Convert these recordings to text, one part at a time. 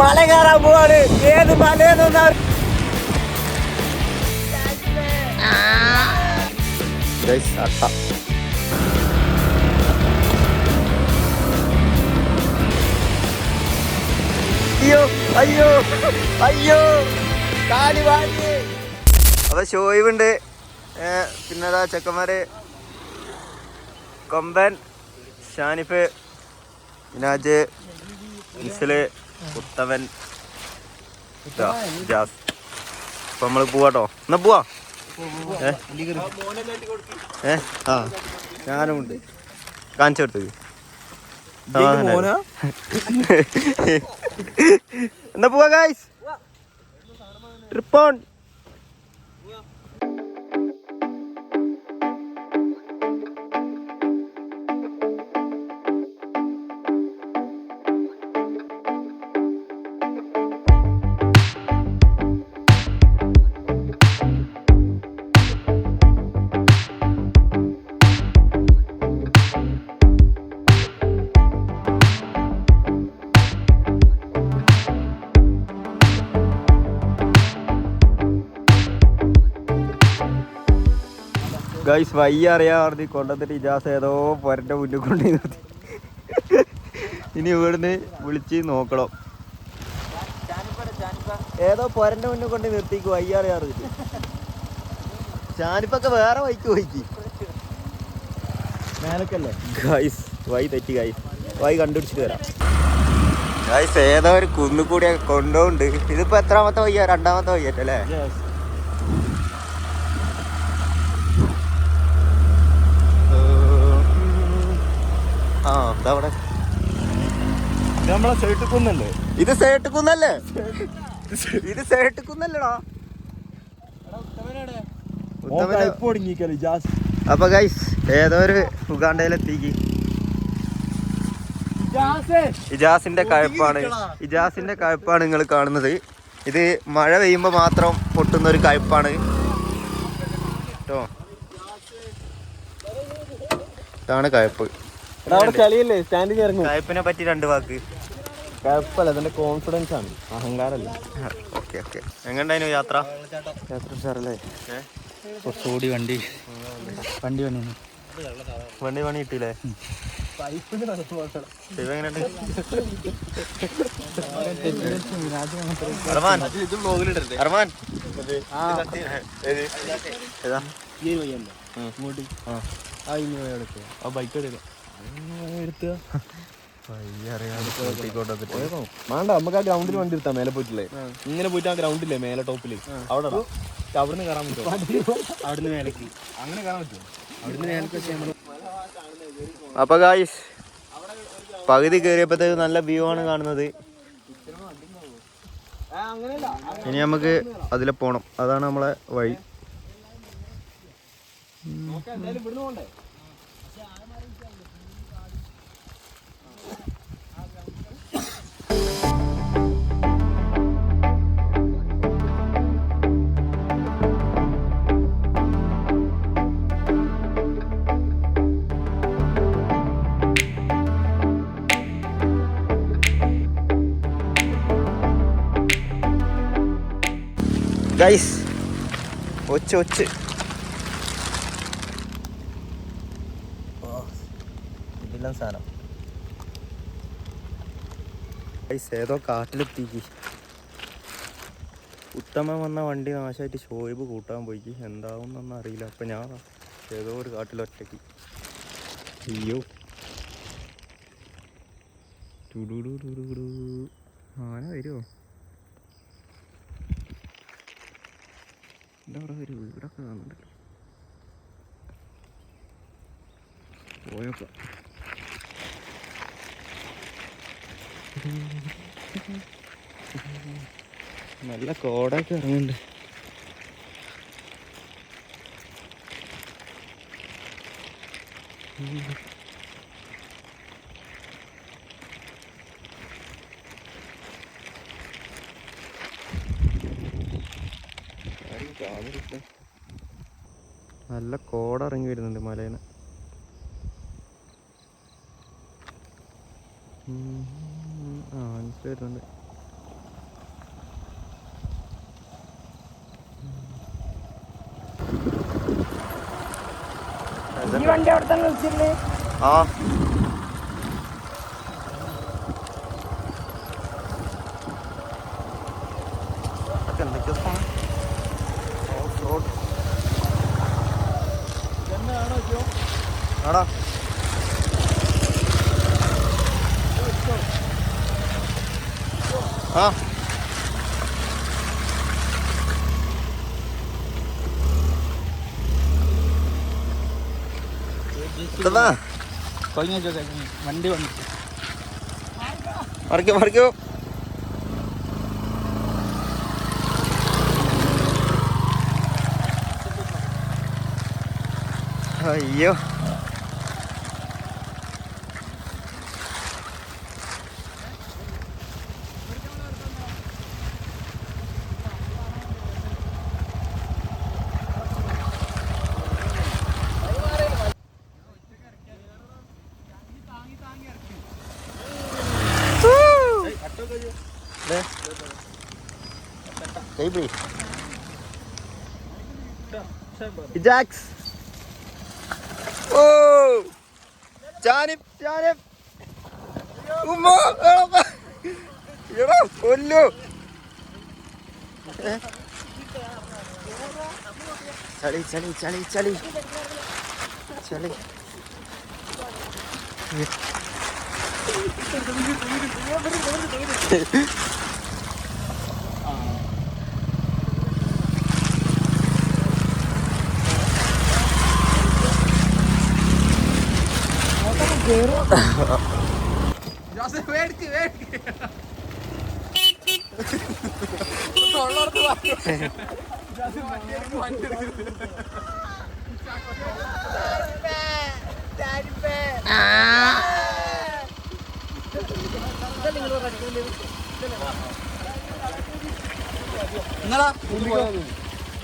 മല കയറാൻ പോവാണ്. ഏത് മലയെന്നൊന്നും അയ്യോ അയ്യോ അയ്യോ കാലി വാങ്ങി. അപ്പൊ ഷോയിവുണ്ട്. പിന്നെതാ ചെക്കന്മാര് കൊമ്പൻ, ഷാനിഫ്, ഇനാജ്, മിസില്, കുത്തവൻ, ജാസ്. അപ്പൊ നമ്മള് പോവാട്ടോ. എന്നാ പോവാ. ആ ഞാനും ഉണ്ട്. കാണിച്ചു കൊടുത്തത് എന്നാ പോവാ ഗൈസ്. Trip on. ഗൈസ് വയ്യ അറിയാതെ കൊണ്ടുവന്നിട്ട് ഇജാസ് ഏതോ പൊരൻ്റെ മുന്നിൽ കൊണ്ട് നിർത്തി. ഇനി ഇവിടുന്ന് വിളിച്ച് നോക്കണം. ഏതോ പൊരൻ്റെ മുന്നിൽ കൊണ്ട് നിർത്തിക്ക് വയ്യ അറിയാറില്ല. ഷാനിപ്പൊക്കെ വേറെ വൈക്ക് പോയിക്ക് മേലക്കല്ലേ. ഗൈസ് വൈ തെറ്റി. ഗൈസ് വൈ കണ്ടുപിടിച്ചിട്ട് വരാം. ഗൈസ് ഏതോ ഒരു കുന്നുകൂടിയ കൊണ്ടുപോണ്ട്. ഇതിപ്പോ എത്രാമത്തെ വയ്യ? രണ്ടാമത്തെ വയ്യറ്റല്ലേ? ആ അതവിടെ നമ്മളെ സേട്ട് കുന്നല്ലേ? ഇത് സേട്ട് കുന്നല്ലേ? ഇത് സേട്ട് കുന്നല്ലടാ. അപ്പൊ ഗൈസ് ഏതോ ഒരു ഉഗാണ്ടയിലെത്തിക്ക്. ഇജാസിന്റെ കഴപ്പാണ്. ഇജാസിന്റെ കഴപ്പാണ് നിങ്ങൾ കാണുന്നത്. ഇത് മഴ പെയ്യുമ്പോ മാത്രം പൊട്ടുന്ന ഒരു കഴപ്പാണ് കേട്ടോ. ഇതാണ് കഴപ്പ്. കഴപ്പിനെ പറ്റി രണ്ട് വാക്ക്. കഴപ്പല്ല, അതിന്റെ കോൺഫിഡൻസ് ആണ്, അഹങ്കാരല്ല. Okay okay. എങ്ങനെയായിരുന്നു യാത്ര? യാത്ര സാറല്ലേ? കുറച്ചുകൂടി വണ്ടി കിട്ടിയില്ലേ? വേണ്ട, നമുക്ക് ആ ഗ്രൗണ്ടിൽ വണ്ടി എടുത്താ. മേലെ പോയിട്ടില്ലേ, ഇങ്ങനെ പോയിട്ട് ആ ഗ്രൗണ്ടില്ലേ മേലെ ടോപ്പില്, അവിടെ അവിടുന്ന് കയറാൻ പറ്റുമോ? അവിടുന്ന് മേലേക്ക് അങ്ങനെ കയറാൻ പറ്റുമോ? അവിടുന്ന് മേലേക്ക്. അപ്പൊ ഗായ്സ് പകുതി കയറിയപ്പോഴത്തേക്ക് നല്ല വ്യൂ ആണ് കാണുന്നത്. ഇനി നമുക്ക് അതിലെ പോണം. അതാണ് നമ്മളെ വഴി. ഗൈസ് ഒച്ച് ഇതെല്ലാം സാധനം. ഗൈസ് ഏതോ കാട്ടിലെത്തിക്ക്. ഉത്തമൻ വന്ന വണ്ടി നാശമായിട്ട് ഷോയിബ് കൂട്ടാൻ പോയിക്ക്. എന്താവുന്നൊന്നും അറിയില്ല. അപ്പം ഞാൻ ഏതോ ഒരു കാട്ടിലൊറ്റയ്ക്ക്. അയ്യോ ആന വരുമോ? എന്താ പറയുക, ഒരു വീടൊക്കെ കാണുന്നുണ്ടല്ലോ. പോയപ്പോ നല്ല കോടൊക്കെ ഇറങ്ങുന്നുണ്ട്. നല്ല കോട ഇറങ്ങി വരുന്നുണ്ട് മലേന്ന്. മനസ്സിൽ വരുന്നുണ്ട്. വണ്ടി അവിടെ തന്നെ വെച്ചില്ലേ? ആ എന്തൊക്കെയോ സാധനം ഓഫ് റോഡ് ആടാ. ആ വണ്ടി വന്നു മറിക്കോ മറിക്കോ. അയ്യോ ജാക്സ്. ഓ ജാനിബ് ജാനിബ് ഉമ്മ എടാ കൊല്ലു. ചളി ചളി ചളി ചളി ചളി.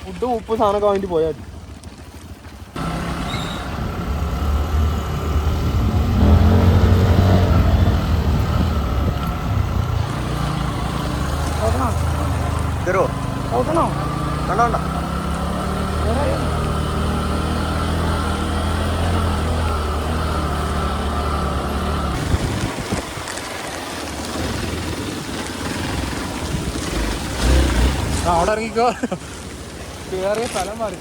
ഫുഡും ഉപ്പ് സാധനമൊക്കെ വാങ്ങിട്ട് പോയാൽ മതി. തരുമോ? ഓട്ടണോ? വേണ്ട വേണ്ട. അവിടെ ഇറങ്ങിക്കോ. വേറെ സ്ഥലം മാറി.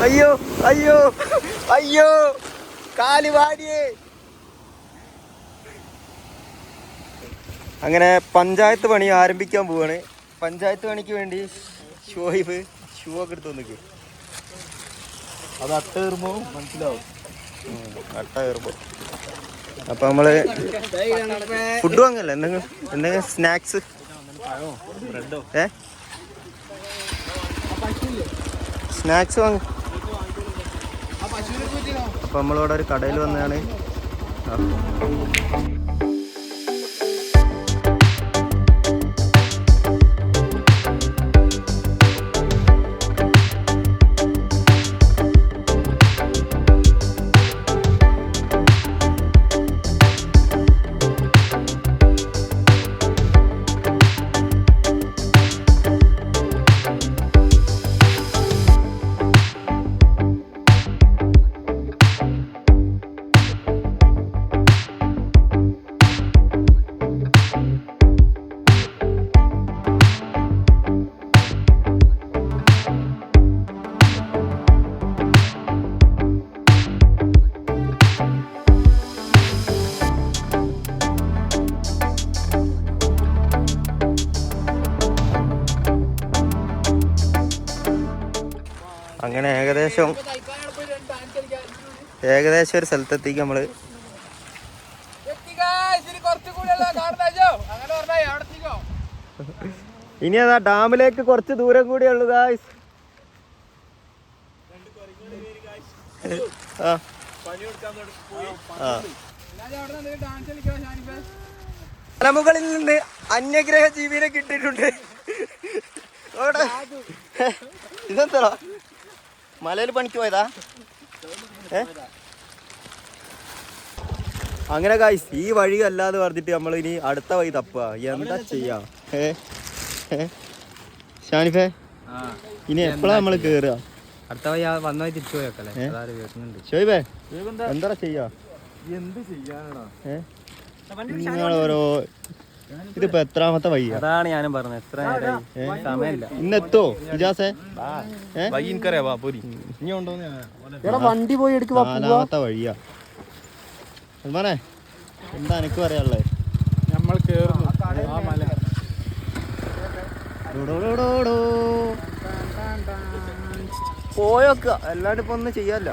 അയ്യോ അയ്യോ അയ്യോ കാല് വാടിയേ. അങ്ങനെ പഞ്ചായത്ത് പണി ആരംഭിക്കാൻ പോവാണ്. പഞ്ചായത്ത് പണിക്ക് വേണ്ടി ഷോയിബ് ഷൂ ഒക്കെ എടുത്ത് വന്നിക്ക്. അത് അട്ട കയറുമ്പോ മനസ്സിലാവും. അട്ട കയറുമ്പോ. അപ്പൊ നമ്മള് ഫുഡ് വാങ്ങല്ലേ? എന്തെങ്കിലും സ്നാക്സ് സ്നാക്സ് വാങ്ങ. അപ്പൊ നമ്മളിവിടെ ഒരു കടയിൽ വന്നതാണ്. അങ്ങനെ ഏകദേശം ഒരു സ്ഥലത്തെത്തിക്ക് നമ്മള്. ഇനി അതാ ഡാമിലേക്ക് കുറച്ച് ദൂരം കൂടിയേ ഉള്ളൂ ഗായ്സ്. മലമുകളിൽ നിന്ന് അന്യഗ്രഹ ജീവിനെ കിട്ടിയിട്ടുണ്ട്. ഇതെന്താ മലയിൽ പണിക്ക് പോയതാ? അങ്ങനെ ഗായ്സ് ഈ വഴി അല്ലാതെ പറഞ്ഞിട്ട് നമ്മൾ ഇനി അടുത്ത വഴി തപ്പുക. എന്താ ചെയ്യാ? ഷാനിഫേ ഇനി എപ്പോഴാ നമ്മള് കേറുക? അടുത്ത വഴി വന്ന വഴി തിരിച്ചു പോയേക്കല്ലേ? ഷോയിബേ എന്താ ചെയ്യാ? എന്ത് ചെയ്യാനാടാ? നിങ്ങൾ ഓരോ ഇതിപ്പോ എത്രാമത്തെ വഴിയാ? അതാണ് ഞാനും പറഞ്ഞത്. എത്ര സമയമില്ല. ഇന്നെത്തോ ഇജാസേ? എനിക്കറിയാ പോരി ഇനി ഉണ്ടോന്ന് വണ്ടി പോയി എടുക്കുക. 4ാമത്തെ വഴിയാ. മോനെ എന്താ എനിക്ക് പറയാനുള്ളത്? നമ്മൾ കേറുന്നു ആ മല. പോയൊക്കെ അല്ലാണ്ട് ഇപ്പൊ ഒന്നും ചെയ്യാല്ല.